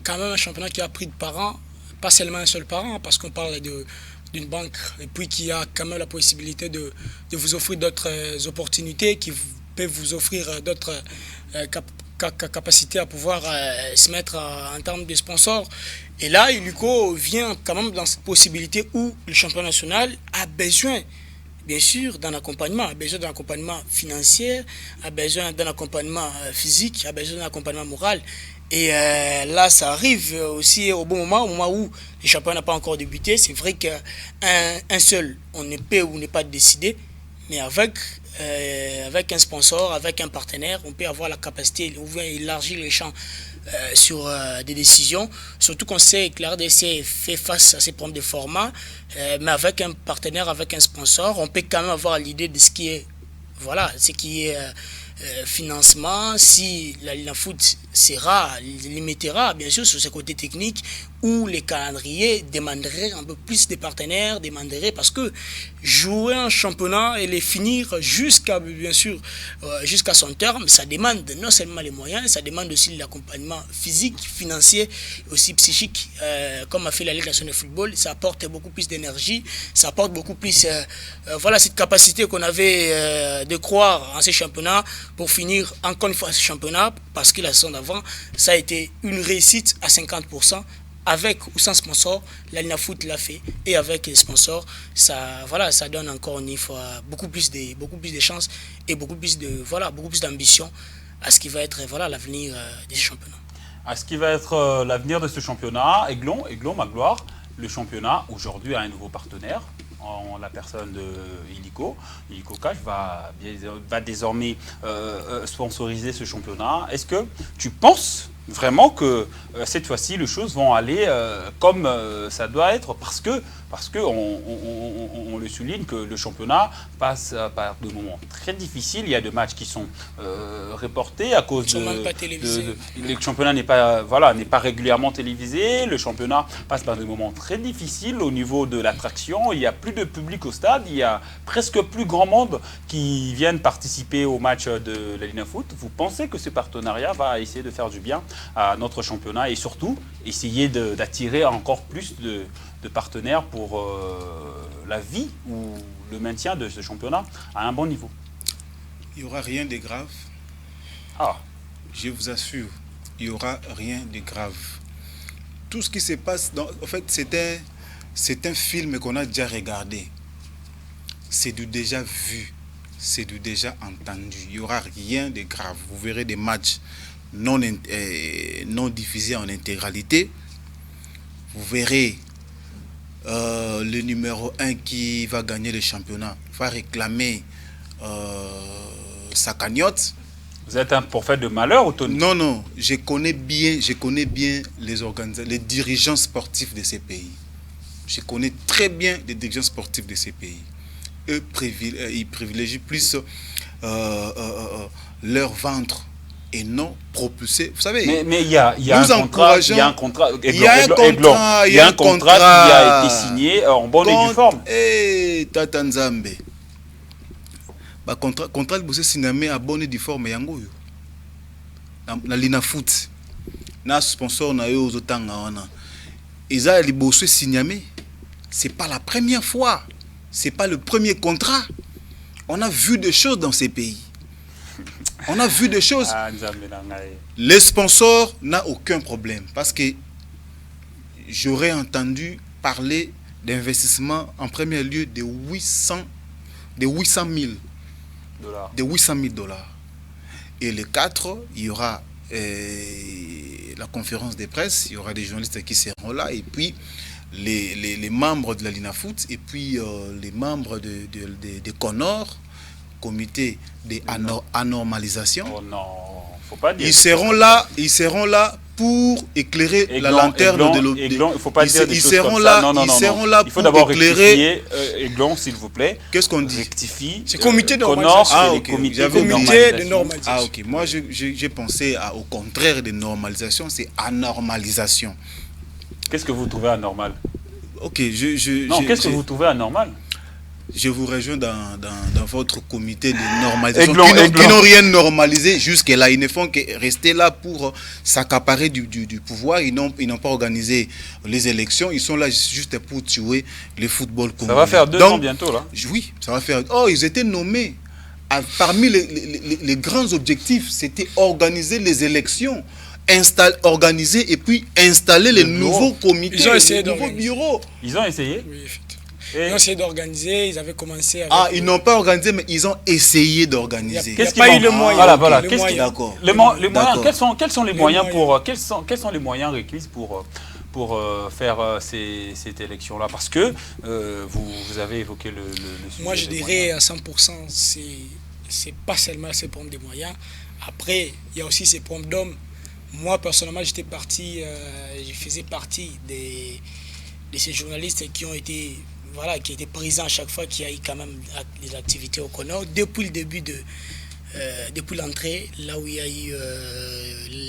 quand même un championnat qui a pris de parents, pas seulement un seul parent, parce qu'on parle d'une banque et puis qui a quand même la possibilité de vous offrir d'autres opportunités, qui peuvent vous offrir d'autres capacités à pouvoir se mettre en termes de sponsors. Et là, Illico vient quand même dans cette possibilité où le championnat national a besoin, bien sûr, d'un accompagnement, a besoin d'un accompagnement financier, a besoin d'un accompagnement physique, a besoin d'un accompagnement moral. Et là, ça arrive aussi au bon moment, au moment où le championnat n'a pas encore débuté. C'est vrai qu'un seul, on ne peut ou n'est pas décidé, mais avec un sponsor, avec un partenaire, on peut avoir la capacité d'élargir les champs sur des décisions. Surtout qu'on sait que la RDC fait face à ces problèmes de format, mais avec un partenaire, avec un sponsor, on peut quand même avoir l'idée de ce qui est, financement, si la Ligue foot limitera bien sûr sur ce côté technique où les calendriers demanderaient un peu plus de partenaires, demanderaient parce que jouer un championnat et les finir jusqu'à son terme, ça demande non seulement les moyens, ça demande aussi l'accompagnement physique, financier, aussi psychique, comme a fait la Ligue nationale de football. Ça apporte beaucoup plus d'énergie, ça apporte beaucoup plus cette capacité qu'on avait de croire en ces championnats pour finir encore une fois ce championnat, parce que la saison d'avant, ça a été une réussite à 50%. Avec ou sans sponsor, la Ligue foot l'a fait, et avec les sponsors, ça donne encore une fois beaucoup plus de chances et beaucoup plus d'ambition à ce qui va être l'avenir de ce championnat. À ce qui va être l'avenir de ce championnat, Aiglon, Magloire, le championnat aujourd'hui a un nouveau partenaire, en la personne de Illico. Illico Cash va désormais sponsoriser ce championnat. Est-ce que tu penses vraiment que cette fois-ci, les choses vont aller comme ça doit être parce que on le souligne que le championnat passe par des moments très difficiles. Il y a des matchs qui sont reportés à cause le championnat n'est pas régulièrement télévisé. Le championnat passe par des moments très difficiles au niveau de l'attraction. Il y a plus de public au stade. Il y a presque plus grand monde qui viennent participer au match de la Ligue Foot. Vous pensez que ce partenariat va essayer de faire du bien à notre championnat et surtout essayer d'attirer encore plus de partenaires pour la vie ou le maintien de ce championnat à un bon niveau? Il n'y aura rien de grave. Ah. Je vous assure, il n'y aura rien de grave. Tout ce qui se passe, en fait, c'est un film qu'on a déjà regardé. C'est du déjà vu. C'est du déjà entendu. Il n'y aura rien de grave. Vous verrez des matchs non diffusés en intégralité. Vous verrez le numéro 1 qui va gagner le championnat va réclamer sa cagnotte. Vous êtes un prophète de malheur ou Tony? Non, non, je connais bien les dirigeants sportifs de ces pays. Je connais très bien les dirigeants sportifs de ces pays. Eux, ils privilégient plus leur ventre et non propulser. Vous savez, mais il y a un contrat qui a été signé en bonne et due forme. Tata Nzambe. Ba contrat le signé à bonne et due forme yango yo. Na Lina Foot. Na sponsor na yo ozotanga wana. Eza liboso signé. C'est pas la première fois. C'est pas le premier contrat. On a vu des choses dans ces pays. On a vu des choses. Les sponsors n'ont aucun problème parce que j'aurais entendu parler d'investissement en premier lieu de 800 000 dollars. Et le 4, il y aura la conférence de presse, il y aura des journalistes qui seront là et puis les membres de la Lina Foot et puis les membres de Connor, comité de anormalisation. Oh non, faut pas dire. Ils seront là pour éclairer la lanterne de l'eau. Il faut pas dire des ils choses seront comme là, ça. Non, ils seront là il faut pour d'abord éclairer. Aiglon, s'il vous plaît. Qu'est-ce qu'on dit? Rectifie. C'est comité de normalisation. normalisation. Ah, ok. Comité J'avais de normalisation. Ah, ok. Moi, j'ai pensé au contraire de normalisation, c'est anormalisation. Qu'est-ce que vous trouvez anormal? Ok, qu'est-ce que vous trouvez anormal? Je vous rejoins dans votre comité de normalisation qui n'ont rien normalisé jusque-là. Ils ne font que rester là pour s'accaparer du pouvoir. Ils n'ont pas organisé les élections. Ils sont là juste pour tuer le football congolais. Ça va faire 2 ans bientôt, là. Oui, ça va faire... Oh, ils étaient nommés. Parmi les grands objectifs, c'était organiser les élections. Organiser et puis installer les nouveaux comités, les nouveaux bureaux. Ils ont essayé? Oui, effectivement. Ils ont essayé d'organiser, ils avaient commencé avec... Ah, ils n'ont pas organisé, mais ils ont essayé d'organiser. Qu'est-ce qu'il y a pas eu le moyen? Voilà. D'accord. Les moyens, quels sont les moyens pour... Quels sont les moyens requis pour faire cette élection-là? Parce que vous avez évoqué le sujet. Moi, je dirais à 100%, c'est pas seulement ces problèmes des moyens. Après, il y a aussi ces problèmes d'hommes. Moi, personnellement, je faisais partie de ces journalistes qui étaient présents à chaque fois qu'il y a eu quand même des activités au Connor. Depuis le début depuis l'entrée, là où il y a eu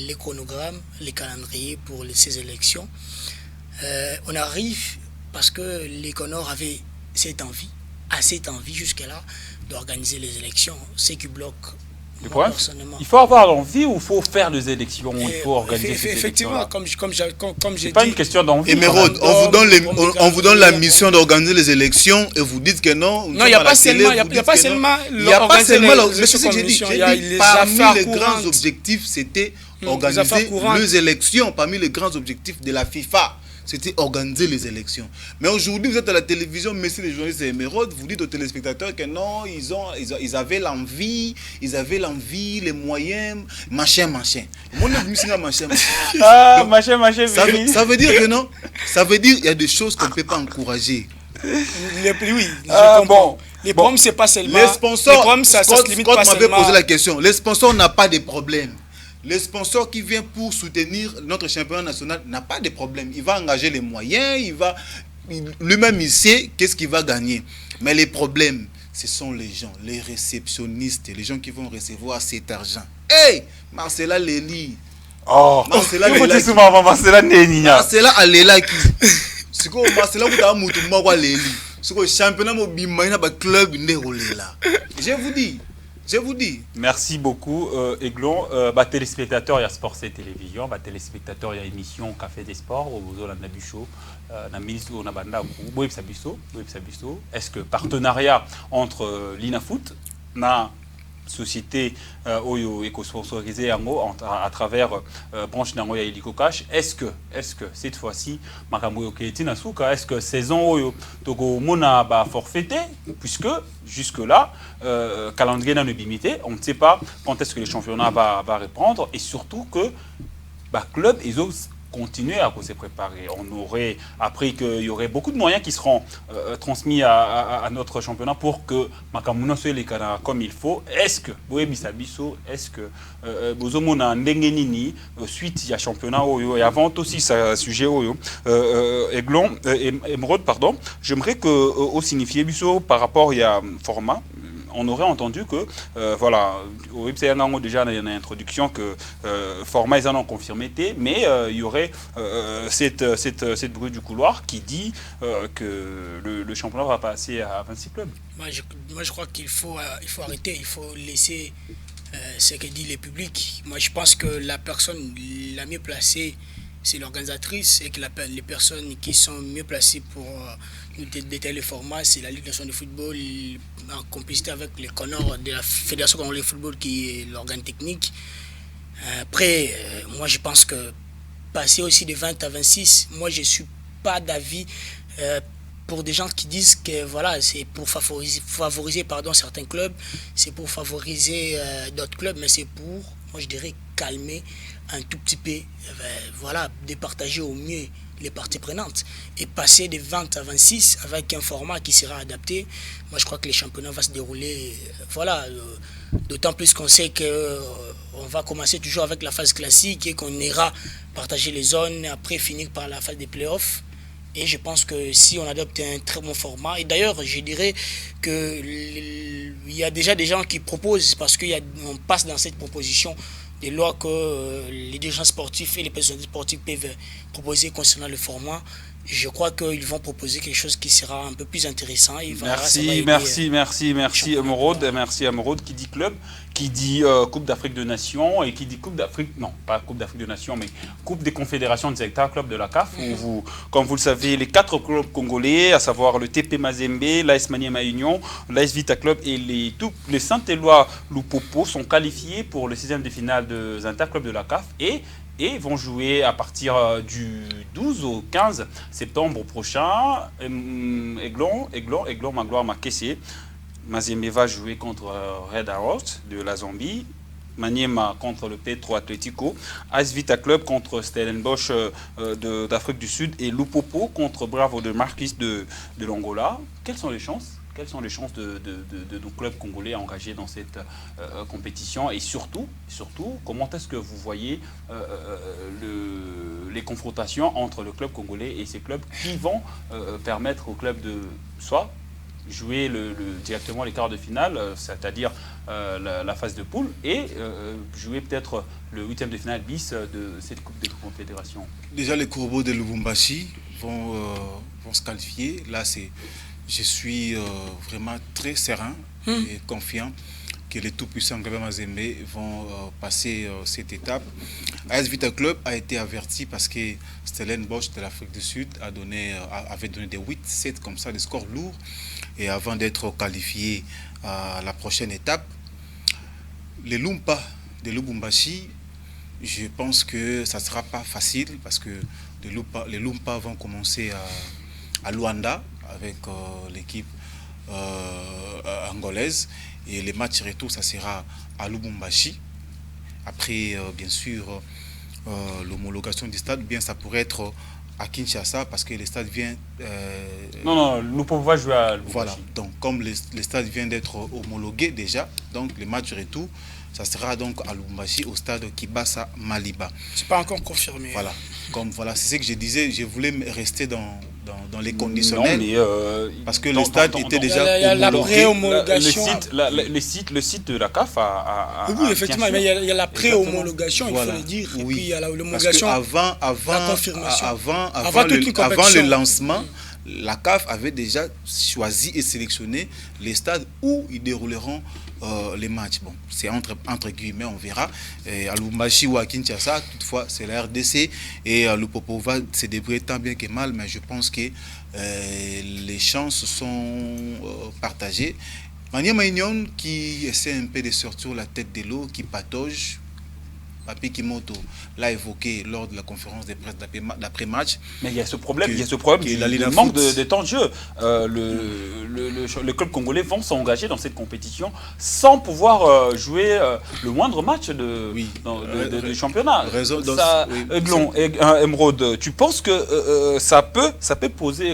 les chronogrammes, les calendriers pour ces élections, on arrive parce que les Connor avaient cette envie jusque-là d'organiser les élections, ce qui bloque. Le problème, il faut avoir l'envie ou il faut faire des élections, il faut organiser ces effectivement, élections. comme j'ai dit. Pas une question d'envie. Émeraude, on vous donne la mission d'organiser les élections et vous dites que non. Non, il n'y a pas seulement. Il n'y a pas seulement. C'est ce que j'ai dit. Parmi les grands objectifs, c'était organiser les élections. Parmi les grands objectifs de la FIFA, c'était organiser les élections. Mais aujourd'hui, vous êtes à la télévision, messieurs les journalistes et Émeraude, vous dites aux téléspectateurs que non, ils avaient l'envie, les moyens, machin. Ah, machin. Ça veut dire que non. Ça veut dire qu'il y a des choses qu'on ne peut pas encourager. Oui, je comprends. Les problèmes, c'est pas seulement. Les sponsors, ça se limite pas seulement. m'avait posé la question. Les sponsors n'ont pas de problème. Le sponsor qui vient pour soutenir notre championnat national n'a pas de problème. Il va engager les moyens, lui-même il sait qu'est-ce qu'il va gagner. Mais les problèmes, ce sont les gens, les réceptionnistes, les gens qui vont recevoir cet argent. Hey, Marcella Lely. Oh, Marcella Lely. Marcella Alela qui. C'est quoi Marcella qui t'a moutou moi Lely. C'est quoi championnat mobile ba club là. Je vous dis. Merci beaucoup, Aiglon. Téléspectateurs, il y a Sport et Télévision. Téléspectateurs, il y a émission Café des Sports. Au Nabicho, na ministre on a banda est-ce que partenariat entre l'INAFoot na société oyo éco-sponsorisée à travers branche nango ya Illico Cash, est-ce que cette fois-ci makambo yo keti na suka, est-ce que saison oyo toko mona ba forfaité, puisque jusque là calendrier n'a limité, on ne sait pas quand est-ce que le championnat va reprendre, et surtout que club ils ont continuer à se préparer. On aurait appris qu'il y aurait beaucoup de moyens qui seront transmis à notre championnat pour que Makamuna soit les canards comme il faut. Est-ce que est-ce que Bozomona Ndengenini suite il y a championnat et avant aussi ça sujet Aiglon Émeraude pardon, j'aimerais que au signifier Bisso par rapport il y a format. On aurait entendu que, voilà, au website déjà il y a une introduction que format ils en ont confirmé, mais il y aurait cette bruit du couloir qui dit que le championnat va passer à 26 clubs. Moi je crois qu'il faut arrêter, il faut laisser ce que dit le public. Moi je pense que la personne la mieux placée, c'est l'organisatrice, et que les personnes qui sont mieux placées pour nous détailler le format, c'est la Ligue nationale de football en complicité avec les connors de la Fédération congolaise de football qui est l'organe technique. Après, moi je pense que passer aussi de 20 à 26, moi je ne suis pas d'avis pour des gens qui disent que voilà, c'est pour favoriser certains clubs, c'est pour favoriser d'autres clubs, mais c'est pour, moi je dirais, calmer un tout petit peu, voilà, départager au mieux les parties prenantes et passer de 20 à 26 avec un format qui sera adapté. Moi je crois que les championnats vont se dérouler, voilà, d'autant plus qu'on sait qu'on va commencer toujours avec la phase classique et qu'on ira partager les zones, après finir par la phase des playoffs. Et je pense que si on adopte un très bon format, et d'ailleurs je dirais qu'il y a déjà des gens qui proposent, parce qu'on passe dans cette proposition des lois que les dirigeants sportifs et les personnalités sportives peuvent proposer concernant le format. Je crois qu'ils vont proposer quelque chose qui sera un peu plus intéressant. Merci Émeraude, qui dit club, qui dit Coupe d'Afrique de Nations, et qui dit Coupe d'Afrique, non pas Coupe d'Afrique de Nations, mais Coupe des Confédérations des Hectares Club de la CAF, où comme vous le savez, les 4 clubs congolais, à savoir le TP Mazembe, l'AS Maniema Union, l'AS Vita Club et les Saint-Éloi Lupopo sont qualifiés pour le 6e de finale des Interclubs de la CAF et vont jouer à partir du 12 au 15 septembre prochain. Aiglon, Magloire Makessé. Mazembe va jouer contre Red Arrows de la Zambie. Maniema contre le Petro Atlético. AS Vita Club contre Stellenbosch d'Afrique du Sud. Et Lupopo contre Bravo de Marquis de l'Angola. Quelles sont les chances de nos clubs congolais engagés dans cette compétition, et surtout, comment est-ce que vous voyez les confrontations entre le club congolais et ces clubs qui vont permettre aux clubs de soit jouer directement les quarts de finale, c'est-à-dire la phase de poule, et jouer peut-être le 8e de finale bis de cette Coupe des Confédérations. Déjà les Corbeaux de Lubumbashi vont se qualifier. Là je suis vraiment très serein et confiant que les tout-puissants Gabin Mazembe vont passer cette étape. AS Vita Club a été averti parce que Stellenbosch de l'Afrique du Sud avait donné des 8-7 comme ça, des scores lourds. Et avant d'être qualifié à la prochaine étape, les Lumpa de Lubumbashi, je pense que ça ne sera pas facile parce que les Lumpa vont commencer à Luanda avec l'équipe angolaise, et les matchs retour ça sera à Lubumbashi. Après bien sûr l'homologation du stade, bien ça pourrait être à Kinshasa parce que le stade vient... Non, Lupopo va jouer à Lubumbashi. Voilà, donc comme le stade vient d'être homologué déjà, donc le match retour, ça sera donc à Lubumbashi au stade Kibasa Maliba. C'est pas encore confirmé. Voilà, c'est ce que je disais, je voulais rester dans les conditionnels. Non, mais parce que le stade était déjà il y a la homologué. pré-homologation. Le site de la CAF a oui, effectivement, mais il y a la pré-homologation, Voilà. Il faut le dire. Oui. Et puis il y a Parce l'homologation. qu'avant Avant toute une compétition. le lancement, la CAF avait déjà choisi et sélectionné les stades où ils dérouleront les matchs. Bon, c'est entre guillemets, on verra. À Lubumbashi ou à Kinshasa, toutefois, c'est la RDC. Et Lupopo va se débrouiller tant bien que mal, mais je pense que les chances sont partagées. Maniema Union qui essaie un peu de sortir la tête de l'eau, qui patauge. Papi Kimoto l'a évoqué lors de la conférence de presse d'après-match. Mais il y a ce problème, du manque de temps de jeu. Le club congolais vont s'engager dans cette compétition sans pouvoir jouer le moindre match de championnat. Emeraude, tu penses que ça peut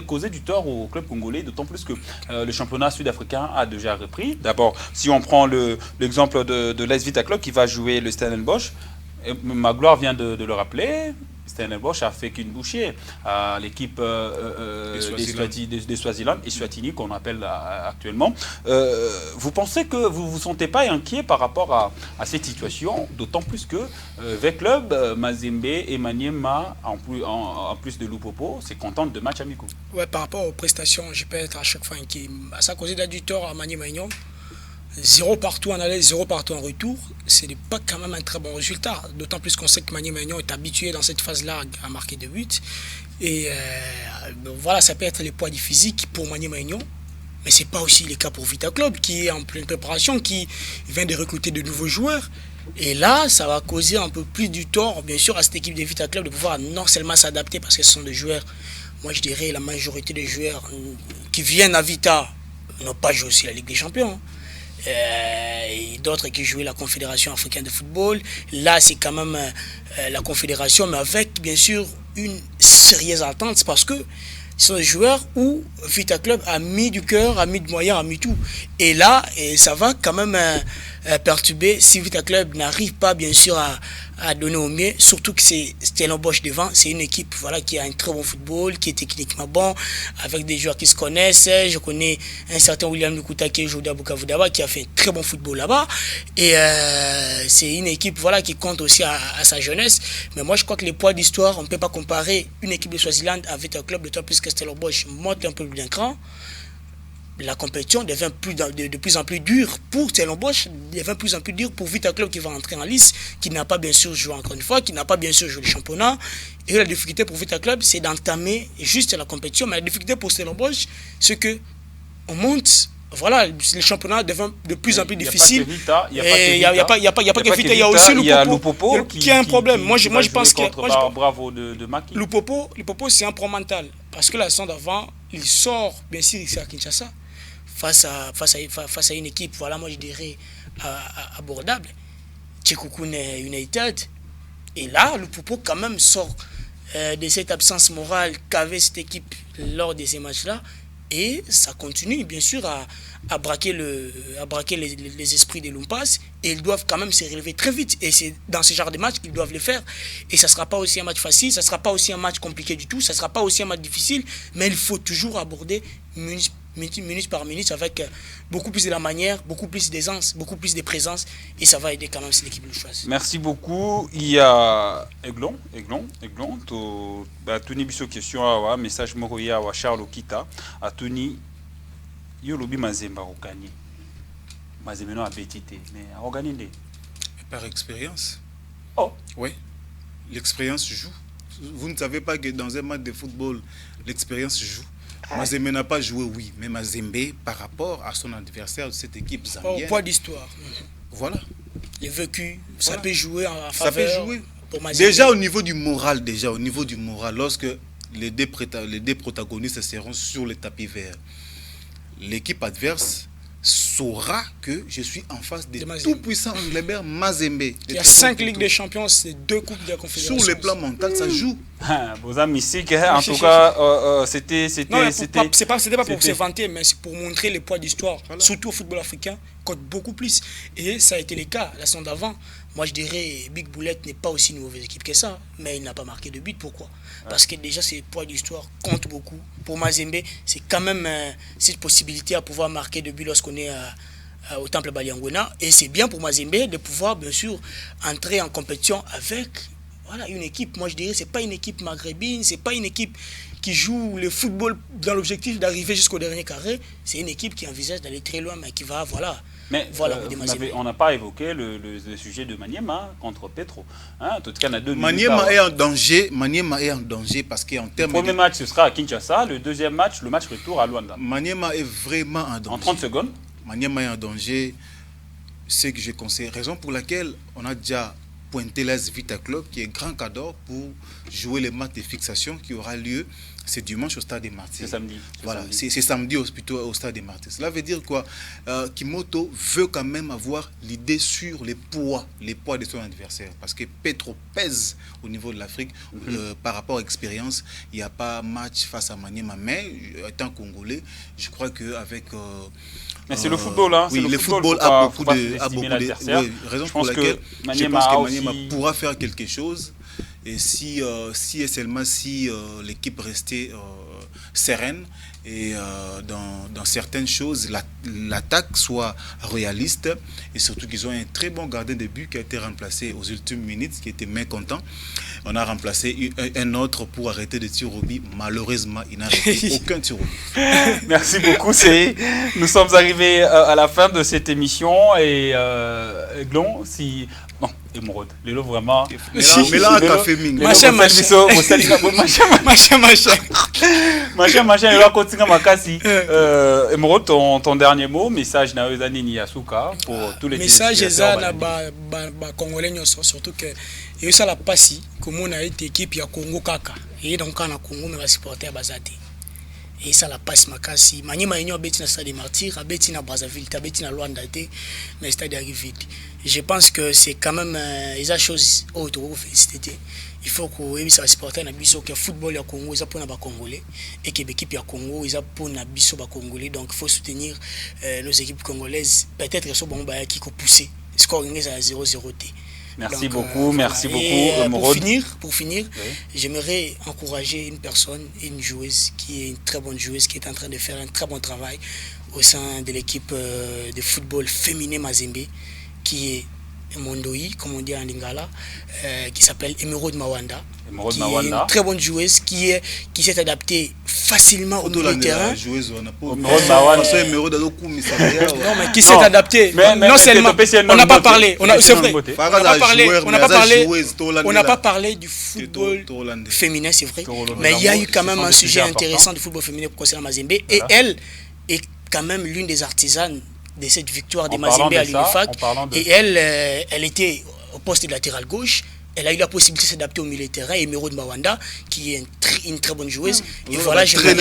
causer du tort au club congolais, d'autant plus que le championnat sud-africain a déjà repris. D'abord, si on prend l'exemple de l'AS Vita Club qui va jouer le Stellenbosch, Magloire vient de le rappeler, Stellenbosch a fait qu'une bouchée à l'équipe des Swaziland et Swatini qu'on appelle actuellement. Vous pensez que vous ne vous sentez pas inquiet par rapport à cette situation, d'autant plus que avec club, Mazembe et Maniema, en plus de Lupopo, se contentent de matchs amicaux. Ouais, par rapport aux prestations, je peux être à chaque fois inquiet. Ça a causé du tort à Maniema Union. 0 partout en aller, 0 partout en retour, ce n'est pas quand même un très bon résultat. D'autant plus qu'on sait que Maniema Union est habitué dans cette phase-là à marquer des buts. Et voilà, ça peut être les poids du physique pour Maniema Union. Mais ce n'est pas aussi le cas pour Vita Club qui est en pleine préparation, qui vient de recruter de nouveaux joueurs. Et là, ça va causer un peu plus du tort, bien sûr, à cette équipe de Vita Club de pouvoir non seulement s'adapter parce que ce sont des joueurs, moi je dirais la majorité des joueurs qui viennent à Vita n'ont pas joué aussi la Ligue des Champions. Et d'autres qui jouaient la Confédération africaine de football. Là, c'est quand même la Confédération, mais avec, bien sûr, une sérieuse attente, parce que ce sont des joueurs où Vita Club a mis du cœur, a mis de moyens, a mis tout. Et là, ça va quand même perturber si Vita Club n'arrive pas, bien sûr, à donner au mieux, surtout que c'est Stellenbosch devant, c'est une équipe qui a un très bon football, qui est techniquement bon, avec des joueurs qui se connaissent. Je connais un certain William Lukuta qui joue à Bukavu Daba, qui a fait très bon football là-bas, et c'est une équipe qui compte aussi à sa jeunesse. Mais moi je crois que les poids d'histoire, on ne peut pas comparer une équipe de Swaziland avec un club, d'autant plus que Stellenbosch monte un peu plus d'un cran. La compétition devient de plus en plus dure pour Stellenbosch, devient de plus en plus dure pour Vita Club qui va entrer en lice, qui n'a pas bien sûr joué encore une fois, qui n'a pas bien sûr joué le championnat. Et la difficulté pour Vita Club, c'est d'entamer juste la compétition. Mais la difficulté pour Stellenbosch, c'est que on monte. Voilà, le championnat devient de plus en plus difficile. Il n'y a pas que Vita, il y a aussi Lupopo qui a un problème. Moi, je pense que Bravo de Maki. Lupopo, c'est un pro mental. Parce que la saison d'avant, il sort, bien sûr, ici à Kinshasa, face à une équipe, moi je dirais, abordable. Tchekoukoune United. Et là, Lupopo quand même sort de cette absence morale qu'avait cette équipe lors de ces matchs-là. Et ça continue, bien sûr, à braquer les esprits des Lumpas. Et ils doivent quand même se relever très vite. Et c'est dans ce genre de match qu'ils doivent le faire. Et ça ne sera pas aussi un match facile, ça ne sera pas aussi un match compliqué du tout, ça ne sera pas aussi un match difficile. Mais il faut toujours aborder minute par minute avec beaucoup plus de la manière, beaucoup plus d'aisance, beaucoup plus de présence. Et ça va aider quand même cette équipe de choix. Merci beaucoup. Il y a Aiglon. Tuni biso question awa message moko ya wa Charles Okita a Tuni yolobi Mazemba au gagner. Mazemba no a betité mais a gagner par expérience. Oh, oui. L'expérience joue. Vous ne savez pas que dans un match de football, l'expérience joue. Mazembe n'a pas joué, oui, mais Mazembe, par rapport à son adversaire de cette équipe zambienne... Au poids d'histoire. Voilà. Le vécu, ça peut jouer en faveur. Ça peut jouer. Déjà au niveau du moral, lorsque les deux protagonistes seront sur le tapis vert, l'équipe adverse saura que je suis en face des Mazembe. tout-puissants Anglebert Mazembe. Il y a 5 Ligues des Champions, c'est 2 Coupes de la Confédération. Sur le plan mental, ça joue. Vos amis ici, en tout cas, c'était... Non, c'était pas pour se vanter, mais c'est pour montrer le poids d'histoire, voilà. Surtout au football africain, compte beaucoup plus. Et ça a été le cas la saison d'avant. Moi, je dirais Big Boulette n'est pas aussi une mauvaise équipe que ça, mais il n'a pas marqué de but. Pourquoi? Parce que déjà, ce poids d'histoire compte beaucoup. Pour Mazembe, c'est quand même cette possibilité à pouvoir marquer de but lorsqu'on est au Temple Baliangona. Et c'est bien pour Mazembe de pouvoir, bien sûr, entrer en compétition avec une équipe. Moi, je dirais, c'est pas une équipe maghrébine, c'est pas une équipe qui joue le football dans l'objectif d'arriver jusqu'au dernier carré. C'est une équipe qui envisage d'aller très loin, mais qui va, Mais on n'a pas évoqué le sujet de Maniema contre Petro. Hein, en tout cas, il y a 2 Maniema est en danger. Maniema est en danger parce qu'en termes. Le premier match, ce sera à Kinshasa. Le deuxième match, le match retour à Luanda. Maniema est vraiment en danger. En 30 secondes. Maniema est en danger. C'est que je conseille. Raison pour laquelle on a déjà pointé l'AS Vita Club, qui est grand cadre pour jouer les matchs de fixation qui aura lieu. C'est dimanche au Stade des Martyrs. C'est samedi. Voilà, c'est samedi plutôt au Stade des Martyrs. Cela veut dire quoi? Kimoto veut quand même avoir l'idée sur les poids de son adversaire. Parce que Petro pèse au niveau de l'Afrique. Par rapport à l'expérience, il n'y a pas match face à Maniema. Mais étant congolais, je crois qu'avec... mais c'est le football, hein. Oui, le football a beaucoup de raisons pour laquelle je pense que Maniema pourra faire quelque chose. Et si l'équipe restait sereine et dans certaines choses, l'attaque soit réaliste, et surtout qu'ils ont un très bon gardien de but qui a été remplacé aux ultimes minutes, qui était mécontent. On a remplacé un autre pour arrêter de tirer au but. Malheureusement, il n'a arrêté aucun tir au but. Merci beaucoup. Nous sommes arrivés à la fin de cette émission et Glon, si... Non, Émeraude, les lots vraiment... Mais là, café ming. Machin, il va continuer ma cassie. Émeraude, ton dernier mot, message na Ozani Niyasuka pour tous les message eza na ba congolais surtout que et ça la passi comme on a été équipe ya Congo kaka et donc na Congo mais va supporter bazate et ça la passe makasi Maniema yenyo beti na Stade des Martyrs, beti na Brazzaville, beti na Luanda té mais Stade arrivé. Je pense que c'est quand même des choses autres féliciter. Il faut que ça supporter na biso que football ya Congo ça pour na ba congolais et que l'équipe ya Congo ça pour na biso ba congolais, donc il faut soutenir nos équipes congolaises. Peut-être so bon ba qui ko pousser score est à 0-0 T. Merci beaucoup, merci beaucoup. Pour finir, oui. J'aimerais encourager une personne, une joueuse qui est une très bonne joueuse, qui est en train de faire un très bon travail au sein de l'équipe de football féminin Mazembe, qui est Mondoi, comme on dit en lingala, qui s'appelle Emeraude Mawanda. Qui est une très bonne joueuse qui s'est adaptée facilement au milieu de terrain. Non, mais qui s'est adaptée. Non seulement, on n'a pas parlé, c'est vrai, on n'a pas parlé du football féminin, c'est vrai, mais il y a eu quand même un sujet intéressant du football féminin concernant Mazembe, et elle est quand même l'une des artisanes de cette victoire des Mazembe à l'UNIFAC, et elle était au poste de latéral gauche. Elle a eu la possibilité de s'adapter au milieu de terrain. Emeraude Mawanda, qui est une très bonne joueuse. Et voilà, j'aimerais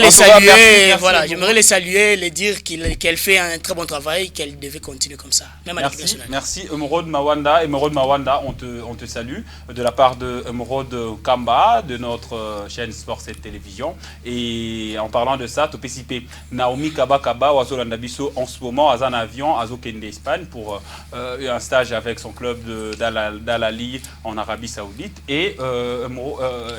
les saluer. Voilà, j'aimerais les saluer, les dire qu'elle fait un très bon travail, qu'elle devait continuer comme ça. Même à l'équipe nationale. Merci Emeraude Mawanda. Emeraude Mawanda, on te salue de la part de Emeraude Kamba, de notre chaîne Sport 7 Télévision. Et en parlant de ça, tu peux citer Naomi Kaba Oazo Landabiso en ce moment, à un avion, à Zokende Espagne, pour un stage avec son club d'Al-Ahly en Arabie Saoudite. Et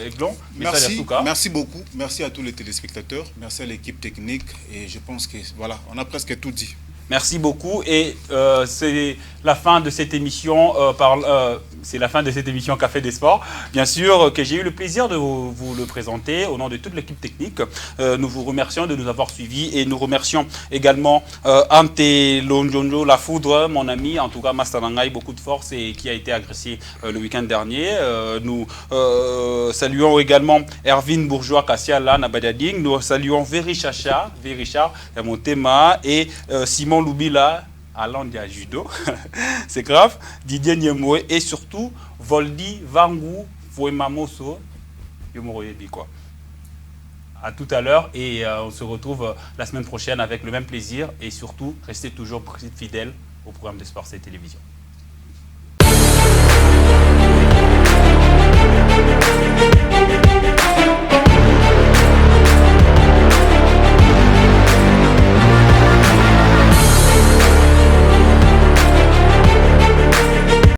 Aiglon, merci beaucoup. Merci à tous les téléspectateurs. Merci à l'équipe technique. Et je pense que voilà, on a presque tout dit. Merci beaucoup. Et c'est la fin de cette émission. C'est la fin de cette émission Café des Sports. Bien sûr que j'ai eu le plaisir de vous le présenter au nom de toute l'équipe technique. Nous vous remercions de nous avoir suivis et nous remercions également Ante Lonjonjo La Foudre, mon ami, en tout cas Mastanangai, beaucoup de force et qui a été agressé le week-end dernier. Nous saluons également Erwin Bourgeois Kassiala Nabadiading. Nous saluons Verichacha Montema et Simon Loubila à l'Andia Judo, c'est grave, Didier Niemoué et surtout Voldi Vangu Fouemamoso, quoi. À tout à l'heure et on se retrouve la semaine prochaine avec le même plaisir et surtout, restez toujours fidèles au programme de Sport et Télévision.